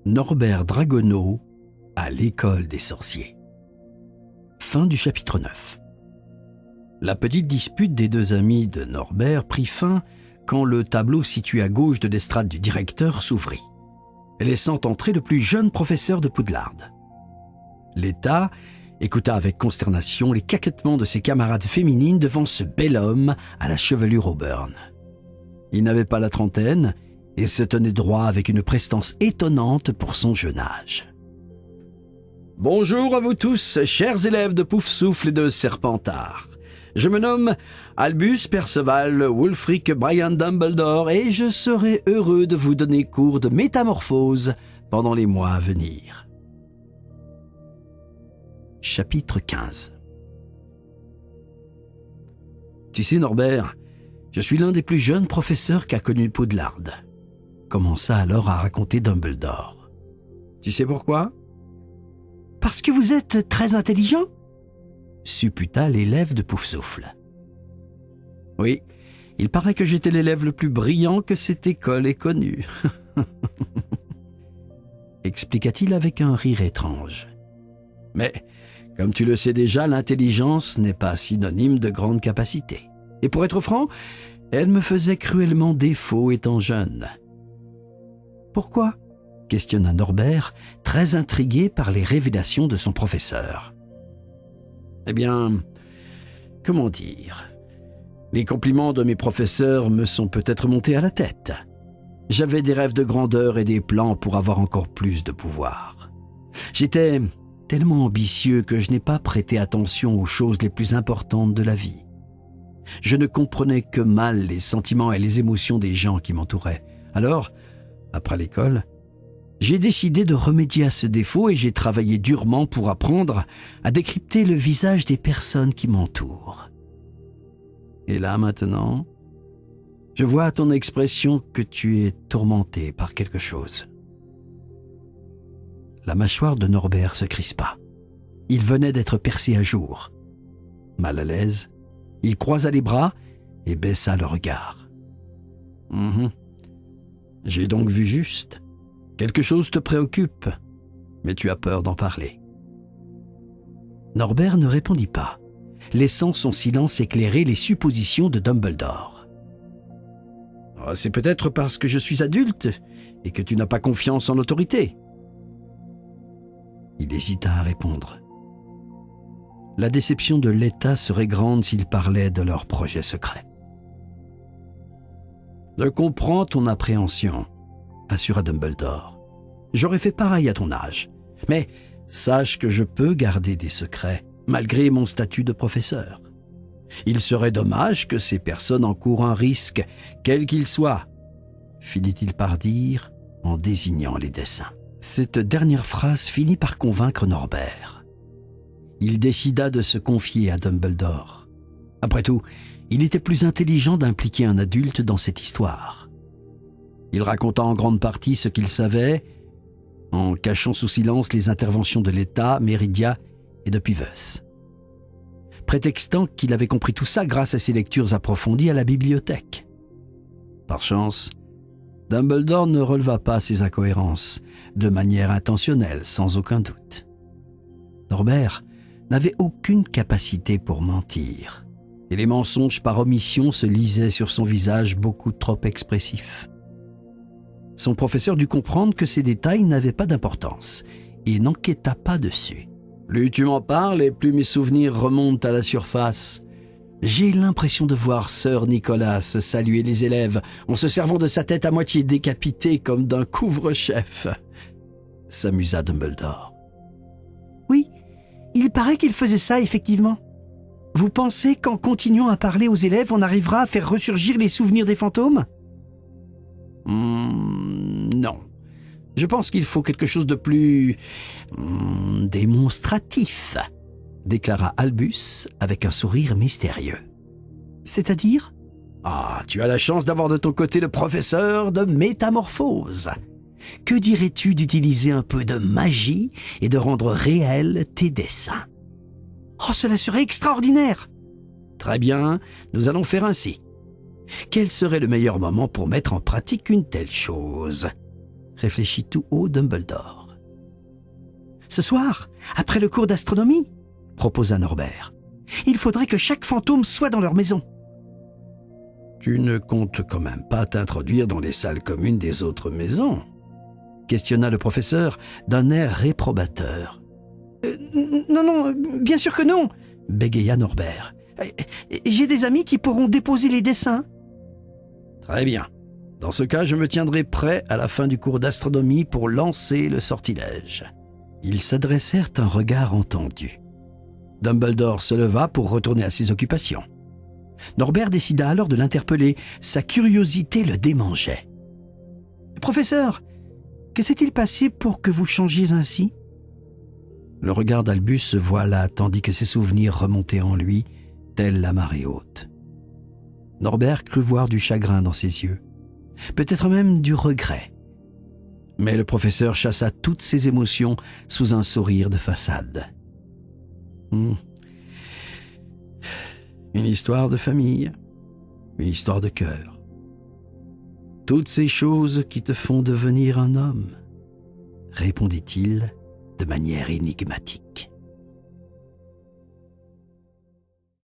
Norbert Dragoneau à l'école des sorciers. Fin du chapitre 9. La petite dispute des deux amis de Norbert prit fin quand le tableau situé à gauche de l'estrade du directeur s'ouvrit, laissant entrer le plus jeune professeur de Poudlard. L'État écouta avec consternation les caquettements de ses camarades féminines devant ce bel homme à la chevelure auburn. Il n'avait pas la trentaine et se tenait droit avec une prestance étonnante pour son jeune âge. « Bonjour à vous tous, chers élèves de Poufsouffle et de Serpentard. Je me nomme Albus Perceval Wulfric Brian Dumbledore et je serai heureux de vous donner cours de métamorphose pendant les mois à venir. » Chapitre 15. Tu sais, Norbert, je suis l'un des plus jeunes professeurs qu'a connu Poudlard, commença alors à raconter Dumbledore. Tu sais pourquoi ? Parce que vous êtes très intelligent, supputa l'élève de Poufsouffle. Oui, il paraît que j'étais l'élève le plus brillant que cette école ait connu, expliqua-t-il avec un rire étrange. Mais, comme tu le sais déjà, l'intelligence n'est pas synonyme de grande capacité. Et pour être franc, elle me faisait cruellement défaut étant jeune. Pourquoi ? Questionna Norbert, très intrigué par les révélations de son professeur. Eh bien, comment dire ? Les compliments de mes professeurs me sont peut-être montés à la tête. J'avais des rêves de grandeur et des plans pour avoir encore plus de pouvoir. J'étais tellement ambitieux que je n'ai pas prêté attention aux choses les plus importantes de la vie. Je ne comprenais que mal les sentiments et les émotions des gens qui m'entouraient. Alors, après l'école, j'ai décidé de remédier à ce défaut et j'ai travaillé durement pour apprendre à décrypter le visage des personnes qui m'entourent. Et là maintenant, je vois à ton expression que tu es tourmenté par quelque chose. La mâchoire de Norbert se crispa. Il venait d'être percé à jour. Mal à l'aise, il croisa les bras et baissa le regard. J'ai donc vu juste. Quelque chose te préoccupe, mais tu as peur d'en parler. Norbert ne répondit pas, laissant son silence éclairer les suppositions de Dumbledore. « C'est peut-être parce que je suis adulte et que tu n'as pas confiance en l'autorité. » Il hésita à répondre. La déception de l'État serait grande s'il parlait de leur projet secret. « Je comprends ton appréhension, » assura Dumbledore. « J'aurais fait pareil à ton âge, mais sache que je peux garder des secrets, malgré mon statut de professeur. Il serait dommage que ces personnes encourent un risque, quel qu'il soit, » finit-il par dire en désignant les dessins. Cette dernière phrase finit par convaincre Norbert. Il décida de se confier à Dumbledore. Après tout, il était plus intelligent d'impliquer un adulte dans cette histoire. Il raconta en grande partie ce qu'il savait, en cachant sous silence les interventions de l'État, Meridia et de Pivus, prétextant qu'il avait compris tout ça grâce à ses lectures approfondies à la bibliothèque. Par chance, Dumbledore ne releva pas ces incohérences, de manière intentionnelle, sans aucun doute. Norbert n'avait aucune capacité pour mentir, et les mensonges par omission se lisaient sur son visage beaucoup trop expressif. Son professeur dut comprendre que ces détails n'avaient pas d'importance et n'enquêta pas dessus. Plus tu m'en parles et plus mes souvenirs remontent à la surface. J'ai l'impression de voir Sir Nicholas saluer les élèves en se servant de sa tête à moitié décapitée comme d'un couvre-chef, s'amusa Dumbledore. Oui, il paraît qu'il faisait ça effectivement. Vous pensez qu'en continuant à parler aux élèves, on arrivera à faire ressurgir les souvenirs des fantômes ? Non. Je pense qu'il faut quelque chose de plus démonstratif, déclara Albus avec un sourire mystérieux. C'est-à-dire ? Ah, tu as la chance d'avoir de ton côté le professeur de métamorphose. Que dirais-tu d'utiliser un peu de magie et de rendre réels tes dessins ? Oh, cela serait extraordinaire ! Très bien, nous allons faire ainsi. Quel serait le meilleur moment pour mettre en pratique une telle chose ? réfléchit tout haut Dumbledore. « Ce soir, après le cours d'astronomie, proposa Norbert, il faudrait que chaque fantôme soit dans leur maison. » « Tu ne comptes quand même pas t'introduire dans les salles communes des autres maisons ?» questionna le professeur d'un air réprobateur. Non, bien sûr que non !» bégaya Norbert. « J'ai des amis qui pourront déposer les dessins. » « Très bien. Dans ce cas, je me tiendrai prêt à la fin du cours d'astronomie pour lancer le sortilège. » Ils s'adressèrent un regard entendu. Dumbledore se leva pour retourner à ses occupations. Norbert décida alors de l'interpeller. Sa curiosité le démangeait. « Professeur, que s'est-il passé pour que vous changiez ainsi ?» Le regard d'Albus se voila tandis que ses souvenirs remontaient en lui, telle la marée haute. Norbert crut voir du chagrin dans ses yeux, peut-être même du regret. Mais le professeur chassa toutes ses émotions sous un sourire de façade. Une histoire de famille, une histoire de cœur. Toutes ces choses qui te font devenir un homme, répondit-il de manière énigmatique.